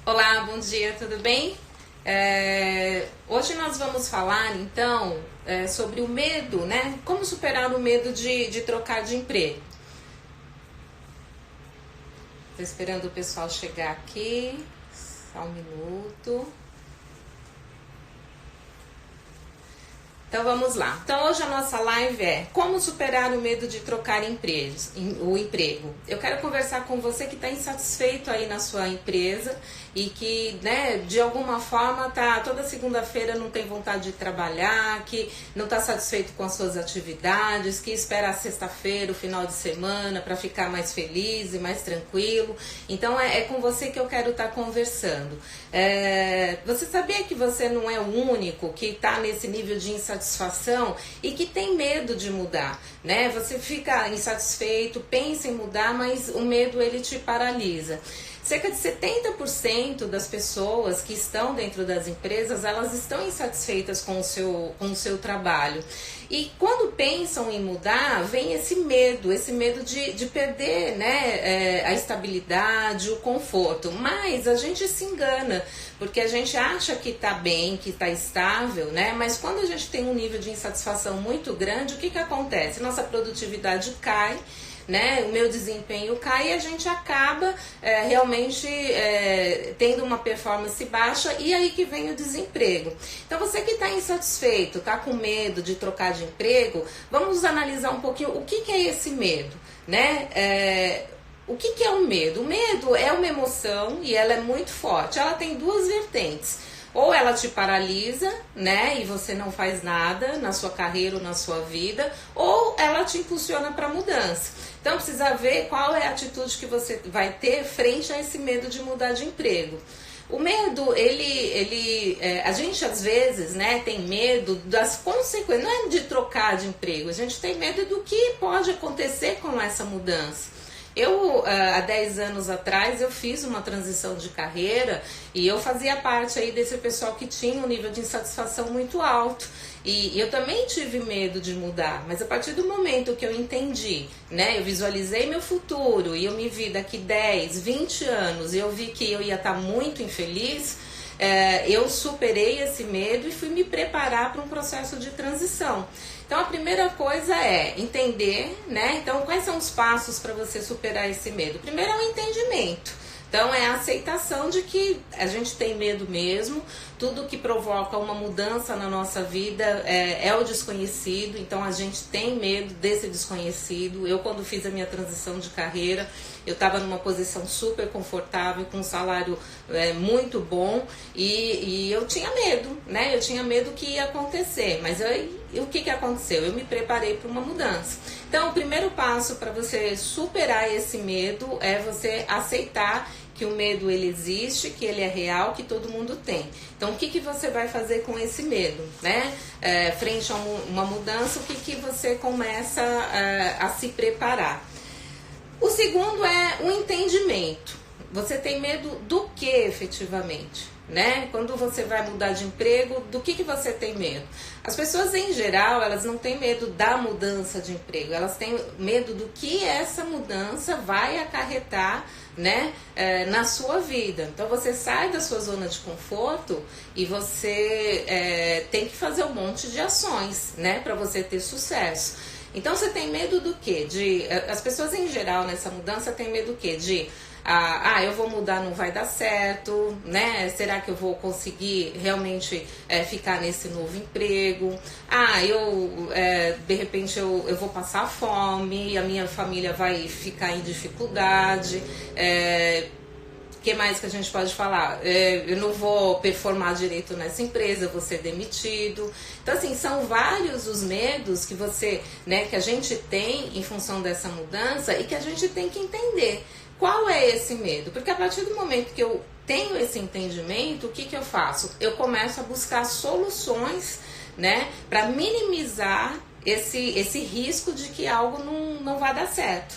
Olá, bom dia, tudo bem? Hoje nós vamos falar então sobre o medo, né? Como superar o medo de trocar de emprego. Estou esperando o pessoal chegar aqui, só um minuto. Então vamos lá. Então hoje a nossa live é como superar o medo de trocar o emprego. Eu quero conversar com você que está insatisfeito aí na sua empresa e que, né, de alguma forma tá toda segunda-feira não tem vontade de trabalhar, que não está satisfeito com as suas atividades, que espera a sexta-feira, o final de semana para ficar mais feliz e mais tranquilo. Então é com você que eu quero estar conversando. Você sabia que você não é o único que está nesse nível de insatisfação e que tem medo de mudar, né? Você fica insatisfeito, pensa em mudar, mas o medo ele te paralisa. Cerca de 70% das pessoas que estão dentro das empresas, elas estão insatisfeitas com o seu trabalho. E quando pensam em mudar, vem esse medo de perder, né, a estabilidade, o conforto. Mas a gente se engana, porque a gente acha que está bem, que está estável, né? Mas quando a gente tem um nível de insatisfação muito grande, o que acontece? Nossa produtividade cai, né? O meu desempenho cai e a gente acaba realmente tendo uma performance baixa, e aí que vem o desemprego. Então você que está insatisfeito, está com medo de trocar de emprego, vamos analisar um pouquinho o que é esse medo, né? O que é o medo? O medo é uma emoção e ela é muito forte. Ela tem duas vertentes. Ou ela te paralisa, né, e você não faz nada na sua carreira ou na sua vida, ou ela te impulsiona para a mudança. Então precisa ver qual é a atitude que você vai ter frente a esse medo de mudar de emprego. O medo, a gente às vezes, né, tem medo das consequências, não é de trocar de emprego, a gente tem medo do que pode acontecer com essa mudança. Eu, há 10 anos atrás, eu fiz uma transição de carreira e eu fazia parte aí desse pessoal que tinha um nível de insatisfação muito alto. E eu também tive medo de mudar, mas a partir do momento que eu entendi, né, eu visualizei meu futuro e eu me vi daqui 10, 20 anos e eu vi que eu ia estar muito infeliz, eu superei esse medo e fui me preparar para um processo de transição. Então a primeira coisa é entender, né? Então quais são os passos para você superar esse medo? Primeiro é o entendimento. Então é a aceitação de que a gente tem medo mesmo, tudo que provoca uma mudança na nossa vida é o desconhecido, então a gente tem medo desse desconhecido. Eu, quando fiz a minha transição de carreira, eu estava numa posição super confortável, com um salário muito bom e eu tinha medo, né? Eu tinha medo que ia acontecer, mas o que aconteceu? Eu me preparei para uma mudança. Então o primeiro passo para você superar esse medo é você aceitar que o medo ele existe, que ele é real, que todo mundo tem. Então o que você vai fazer com esse medo, né? Frente a uma mudança, o que você começa a se preparar? O segundo é o entendimento. Você tem medo do que efetivamente, né? Quando você vai mudar de emprego, do que você tem medo? As pessoas em geral, elas não têm medo da mudança de emprego, elas têm medo do que essa mudança vai acarretar, né, na sua vida. Então você sai da sua zona de conforto e você tem que fazer um monte de ações, né, para você ter sucesso. Então você tem medo do quê? As pessoas em geral nessa mudança têm medo do quê? Eu vou mudar, não vai dar certo, né? Será que eu vou conseguir realmente ficar nesse novo emprego? De repente eu vou passar fome, a minha família vai ficar em dificuldade. O que mais que a gente pode falar? Eu não vou performar direito nessa empresa, eu vou ser demitido. Então, assim, são vários os medos que que a gente tem em função dessa mudança e que a gente tem que entender. Qual é esse medo? Porque a partir do momento que eu tenho esse entendimento, o que eu faço? Eu começo a buscar soluções, né, para minimizar esse risco de que algo não vai dar certo.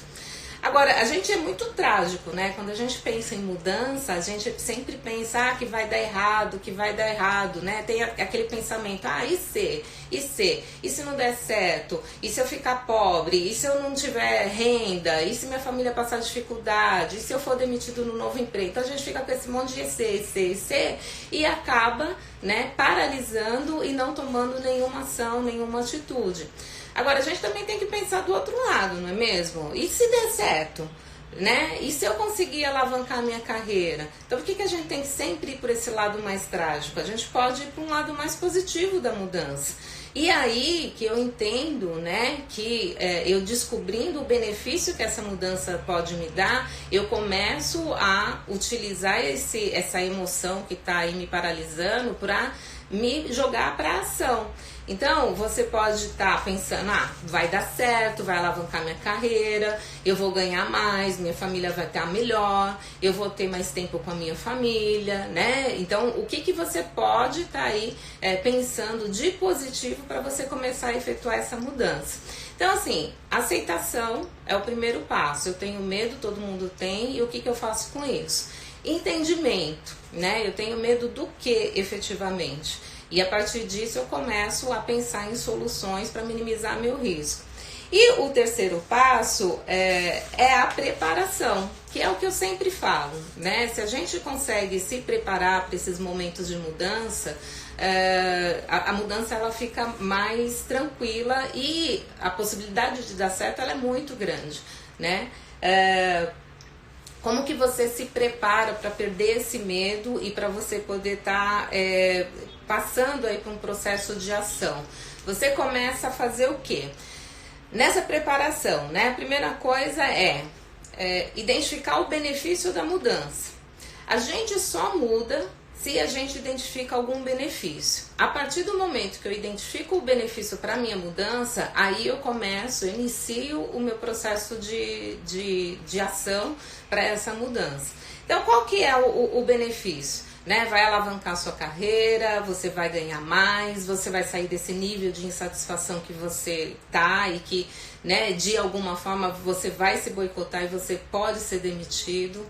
Agora, a gente é muito trágico, né? Quando a gente pensa em mudança, a gente sempre pensa que vai dar errado, né? Tem aquele pensamento, e se? E se? E se não der certo? E se eu ficar pobre? E se eu não tiver renda? E se minha família passar dificuldade? E se eu for demitido no novo emprego? Então a gente fica com esse monte de e se, e acaba, né, paralisando e não tomando nenhuma ação, nenhuma atitude. Agora, a gente também tem que pensar do outro lado, não é mesmo? E se der certo? Né? E se eu conseguir alavancar a minha carreira? Então, por que a gente tem que sempre ir por esse lado mais trágico? A gente pode ir para um lado mais positivo da mudança. E aí que eu entendo, né, que eu descobrindo o benefício que essa mudança pode me dar, eu começo a utilizar essa emoção que está aí me paralisando para me jogar para a ação. Então, você pode estar pensando, vai dar certo, vai alavancar minha carreira, eu vou ganhar mais, minha família vai estar melhor, eu vou ter mais tempo com a minha família, né? Então, o que você pode estar aí pensando de positivo para você começar a efetuar essa mudança? Então, assim, aceitação é o primeiro passo. Eu tenho medo, todo mundo tem, e o que eu faço com isso? Entendimento, né? Eu tenho medo do que efetivamente? E a partir disso eu começo a pensar em soluções para minimizar meu risco. E o terceiro passo é a preparação, que é o que eu sempre falo, né? Se a gente consegue se preparar para esses momentos de mudança, a mudança ela fica mais tranquila e a possibilidade de dar certo ela é muito grande, né? Como que você se prepara para perder esse medo e para você poder estar passando aí para um processo de ação? Você começa a fazer o quê? Nessa preparação, né? A primeira coisa é identificar o benefício da mudança. A gente só muda se a gente identifica algum benefício. A partir do momento que eu identifico o benefício para a minha mudança, aí eu inicio o meu processo de ação para essa mudança. Então, qual que é o benefício? Né? Vai alavancar a sua carreira, você vai ganhar mais, você vai sair desse nível de insatisfação que você tá e que, né, de alguma forma você vai se boicotar e você pode ser demitido.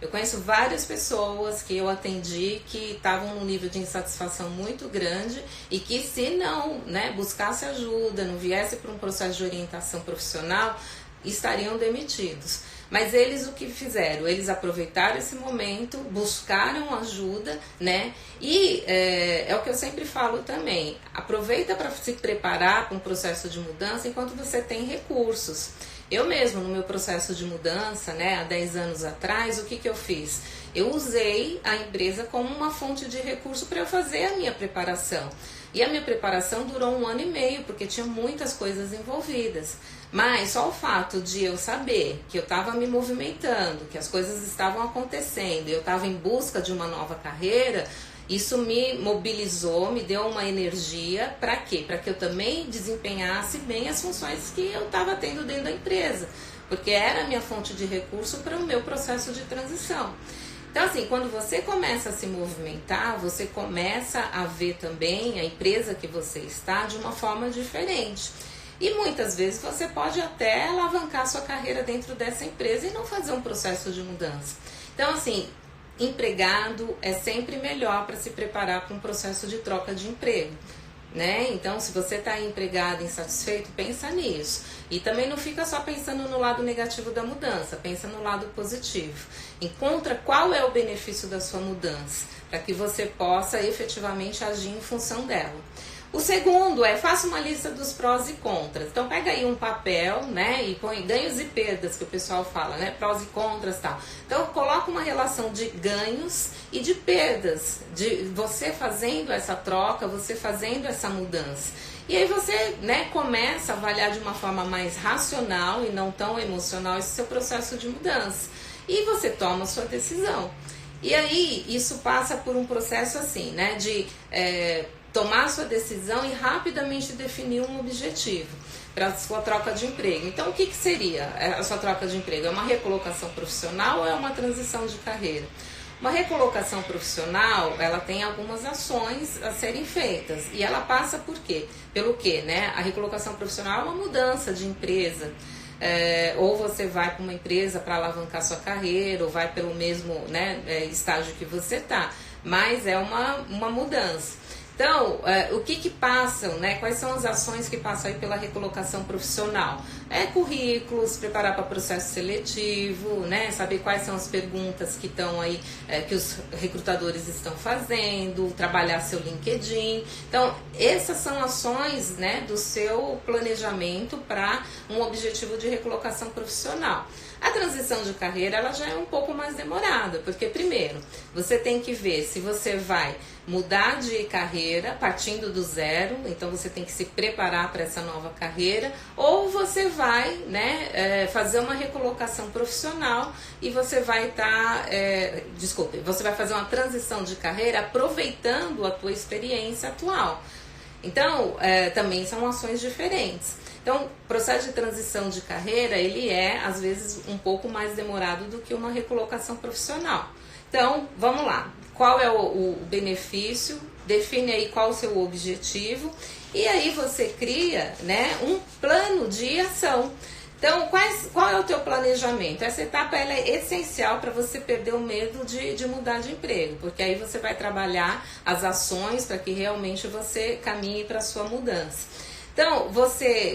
Eu conheço várias pessoas que eu atendi que estavam num nível de insatisfação muito grande e que se não, né, buscasse ajuda, não viesse para um processo de orientação profissional, estariam demitidos. Mas eles o que fizeram? Eles aproveitaram esse momento, buscaram ajuda, né? E é o que eu sempre falo também, aproveita para se preparar para um processo de mudança enquanto você tem recursos. Eu mesmo, no meu processo de mudança, né, há 10 anos atrás, o que eu fiz? Eu usei a empresa como uma fonte de recurso para eu fazer a minha preparação. E a minha preparação durou 1 ano e meio, porque tinha muitas coisas envolvidas. Mas só o fato de eu saber que eu estava me movimentando, que as coisas estavam acontecendo, eu estava em busca de uma nova carreira, isso me mobilizou, me deu uma energia. Para quê? Para que eu também desempenhasse bem as funções que eu estava tendo dentro da empresa, porque era a minha fonte de recurso para o meu processo de transição. Então, assim, quando você começa a se movimentar, você começa a ver também a empresa que você está de uma forma diferente. E muitas vezes você pode até alavancar sua carreira dentro dessa empresa e não fazer um processo de mudança. Então, assim, empregado é sempre melhor para se preparar para um processo de troca de emprego, né? Então, se você está empregado, insatisfeito, pensa nisso. E também não fica só pensando no lado negativo da mudança, pensa no lado positivo. Encontra qual é o benefício da sua mudança, para que você possa efetivamente agir em função dela. O segundo faça uma lista dos prós e contras. Então pega aí um papel, né, e põe ganhos e perdas, que o pessoal fala, né, prós e contras e tal. Então coloca uma relação de ganhos e de perdas, de você fazendo essa troca, você fazendo essa mudança. E aí você, né, começa a avaliar de uma forma mais racional e não tão emocional esse seu processo de mudança. E você toma a sua decisão. E aí isso passa por um processo assim, né, de tomar a sua decisão e rapidamente definir um objetivo para a sua troca de emprego. Então, o que seria a sua troca de emprego? É uma recolocação profissional ou é uma transição de carreira? Uma recolocação profissional, ela tem algumas ações a serem feitas. E ela passa por quê? Pelo quê, né? A recolocação profissional é uma mudança de empresa. ou você vai para uma empresa para alavancar sua carreira, ou vai pelo mesmo, né, estágio que você está, mas é uma mudança. Então, o que passam, né? Quais são as ações que passam aí pela recolocação profissional? Currículos, preparar para processo seletivo, né? Saber quais são as perguntas que estão aí, que os recrutadores estão fazendo, trabalhar seu LinkedIn. Então, essas são ações, né, do seu planejamento para um objetivo de recolocação profissional. A transição de carreira, ela já é um pouco mais demorada, porque primeiro, você tem que ver se você vai mudar de carreira partindo do zero, então você tem que se preparar para essa nova carreira, ou você vai, né, fazer uma recolocação profissional e você vai você vai fazer uma transição de carreira aproveitando a tua experiência atual. Então, também são ações diferentes. Então, o processo de transição de carreira, ele é, às vezes, um pouco mais demorado do que uma recolocação profissional. Então, vamos lá. Qual é o benefício? Define aí qual o seu objetivo. E aí você cria, né, um plano de ação. Então, qual é o teu planejamento? Essa etapa ela é essencial para você perder o medo de mudar de emprego, porque aí você vai trabalhar as ações para que realmente você caminhe para a sua mudança. Então,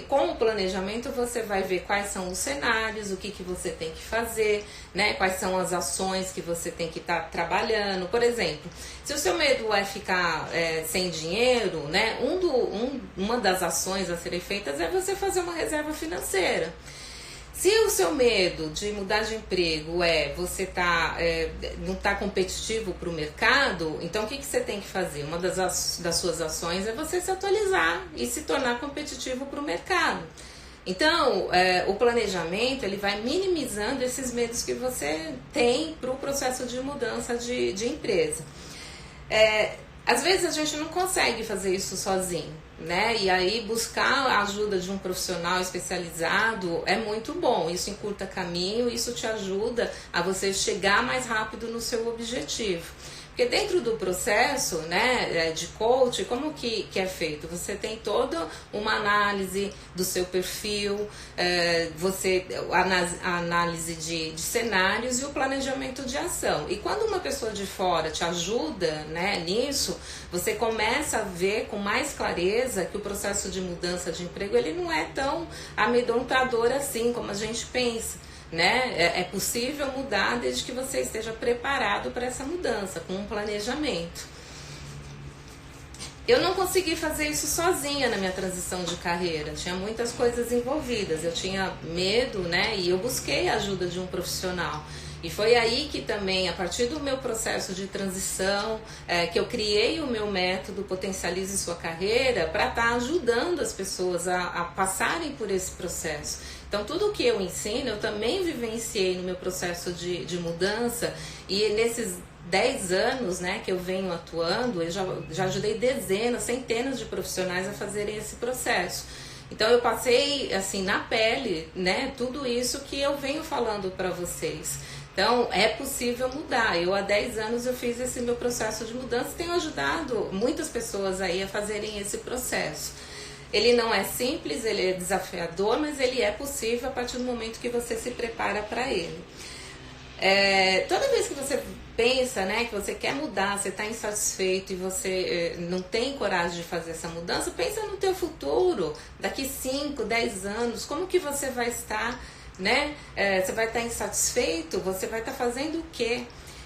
com o planejamento, você vai ver quais são os cenários, o que você tem que fazer, né? Quais são as ações que você tem que estar trabalhando. Por exemplo, se o seu medo é ficar sem dinheiro, né? Uma das ações a serem feitas é você fazer uma reserva financeira. Se o seu medo de mudar de emprego você não tá competitivo para o mercado, então o que você tem que fazer? Uma das suas ações é você se atualizar e se tornar competitivo para o mercado. Então, o planejamento ele vai minimizando esses medos que você tem para o processo de mudança de empresa. Às vezes a gente não consegue fazer isso sozinho, né? E aí buscar a ajuda de um profissional especializado é muito bom. Isso encurta caminho, isso te ajuda a você chegar mais rápido no seu objetivo. Porque dentro do processo, né, de coach, como que é feito? Você tem toda uma análise do seu perfil, a análise de cenários e o planejamento de ação. E quando uma pessoa de fora te ajuda, né, nisso, você começa a ver com mais clareza que o processo de mudança de emprego ele não é tão amedrontador assim como a gente pensa. Né? É possível mudar desde que você esteja preparado para essa mudança, com um planejamento. Eu não consegui fazer isso sozinha na minha transição de carreira, tinha muitas coisas envolvidas, eu tinha medo, né? E eu busquei a ajuda de um profissional. E foi aí que também, a partir do meu processo de transição, que eu criei o meu método Potencialize Sua Carreira para estar ajudando as pessoas a passarem por esse processo. Então, tudo que eu ensino, eu também vivenciei no meu processo de mudança e nesses 10 anos, né, que eu venho atuando, eu já ajudei dezenas, centenas de profissionais a fazerem esse processo. Então, eu passei, assim, na pele, né, tudo isso que eu venho falando para vocês. Então, é possível mudar. Eu, há 10 anos, eu fiz esse meu processo de mudança e tenho ajudado muitas pessoas aí a fazerem esse processo. Ele não é simples, ele é desafiador, mas ele é possível a partir do momento que você se prepara para ele. Toda vez que você pensa, né, que você quer mudar, você está insatisfeito e você não tem coragem de fazer essa mudança, pensa no teu futuro, daqui 5, 10 anos, como que você vai estar, né? Você vai estar insatisfeito, você vai estar fazendo o quê?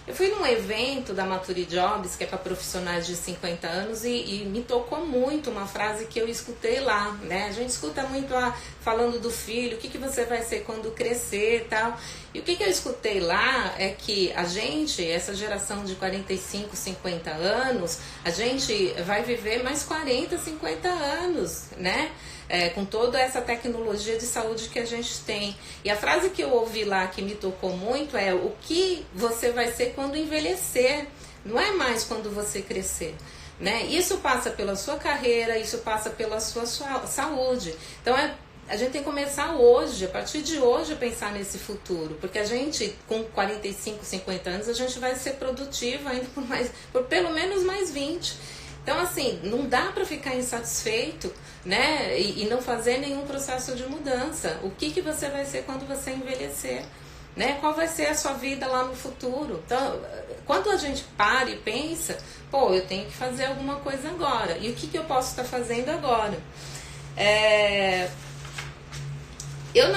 Eu fui num evento da Maturi Jobs, que é para profissionais de 50 anos, e me tocou muito uma frase que eu escutei lá, né? A gente escuta muito falando do filho, o que você vai ser quando crescer e tal. E o que eu escutei lá é que a gente, essa geração de 45, 50 anos, a gente vai viver mais 40, 50 anos, né? Com toda essa tecnologia de saúde que a gente tem. E a frase que eu ouvi lá que me tocou muito é: o que você vai ser quando envelhecer, não é mais quando você crescer. Né? Isso passa pela sua carreira, isso passa pela sua saúde. Então a gente tem que começar hoje, a partir de hoje, a pensar nesse futuro, porque a gente, com 45, 50 anos, a gente vai ser produtivo ainda por pelo menos mais 20. Então, assim, não dá para ficar insatisfeito, né? E não fazer nenhum processo de mudança. O que você vai ser quando você envelhecer? Né? Qual vai ser a sua vida lá no futuro? Então, quando a gente para e pensa, pô, eu tenho que fazer alguma coisa agora. E o que eu posso estar fazendo agora? Eu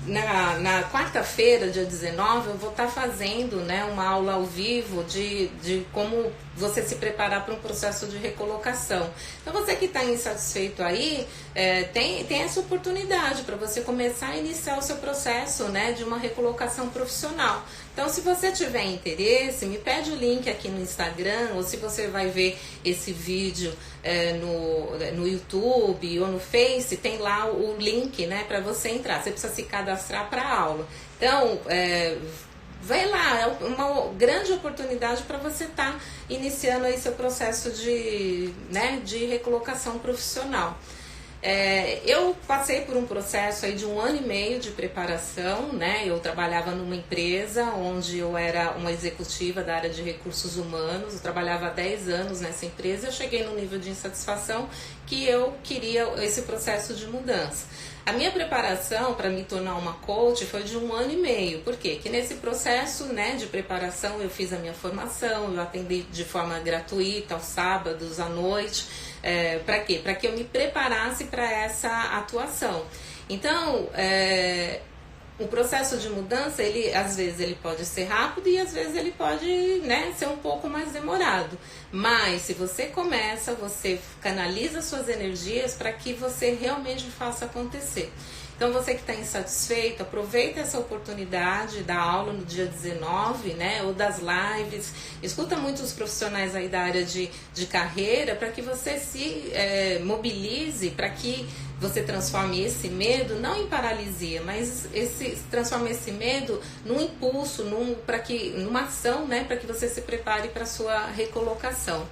na quarta-feira, dia 19, eu vou estar fazendo, né, uma aula ao vivo de como você se preparar para um processo de recolocação. Então você que está insatisfeito aí, tem essa oportunidade para você começar a iniciar o seu processo, né, de uma recolocação profissional. Então, se você tiver interesse, me pede o link aqui no Instagram, ou se você vai ver esse vídeo no YouTube ou no Face, tem lá o link, né, para você entrar. Você precisa se cadastrar para a aula. Então, vai lá, é uma grande oportunidade para você estar iniciando aí seu processo de recolocação profissional. Eu passei por um processo aí de 1 ano e meio de preparação, né? Eu trabalhava numa empresa onde eu era uma executiva da área de recursos humanos, eu trabalhava há 10 anos nessa empresa, eu cheguei num nível de insatisfação que eu queria esse processo de mudança. A minha preparação para me tornar uma coach foi de 1 ano e meio. Por quê? Que nesse processo, né, de preparação eu fiz a minha formação, eu atendi de forma gratuita aos sábados, à noite. Para quê? Para que eu me preparasse para essa atuação. Então, o processo de mudança, às vezes ele pode ser rápido e às vezes ele pode, né, ser um pouco mais demorado. Mas se você começa, você canaliza suas energias para que você realmente faça acontecer. Então você que está insatisfeito, aproveita essa oportunidade da aula no dia 19, né, ou das lives, escuta muitos profissionais aí da área de carreira para que você se mobilize, para que você transforme esse medo não em paralisia, mas transforme esse medo num impulso, numa ação, né, para que você se prepare para a sua recolocação,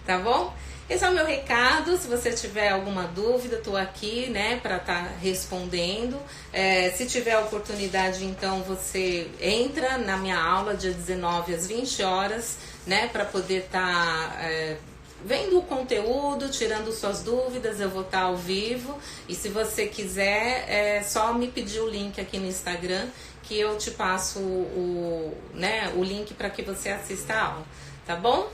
tá bom? Esse é o meu recado. Se você tiver alguma dúvida, estou aqui, né, para estar respondendo. Se tiver oportunidade, então você entra na minha aula dia 19 às 20 horas, né, para poder estar vendo o conteúdo, tirando suas dúvidas. Eu vou estar ao vivo. E se você quiser, é só me pedir o link aqui no Instagram que eu te passo o link para que você assista a aula, tá bom?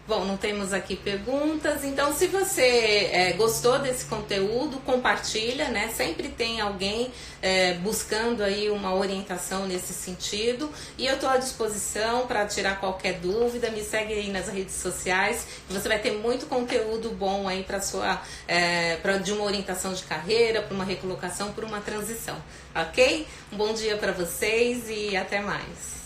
Bom, não temos aqui perguntas, então se você gostou desse conteúdo, compartilha, né? Sempre tem alguém buscando aí uma orientação nesse sentido, e eu estou à disposição para tirar qualquer dúvida. Me segue aí nas redes sociais, e você vai ter muito conteúdo bom aí de uma orientação de carreira, para uma recolocação, para uma transição, ok? Um bom dia para vocês e até mais.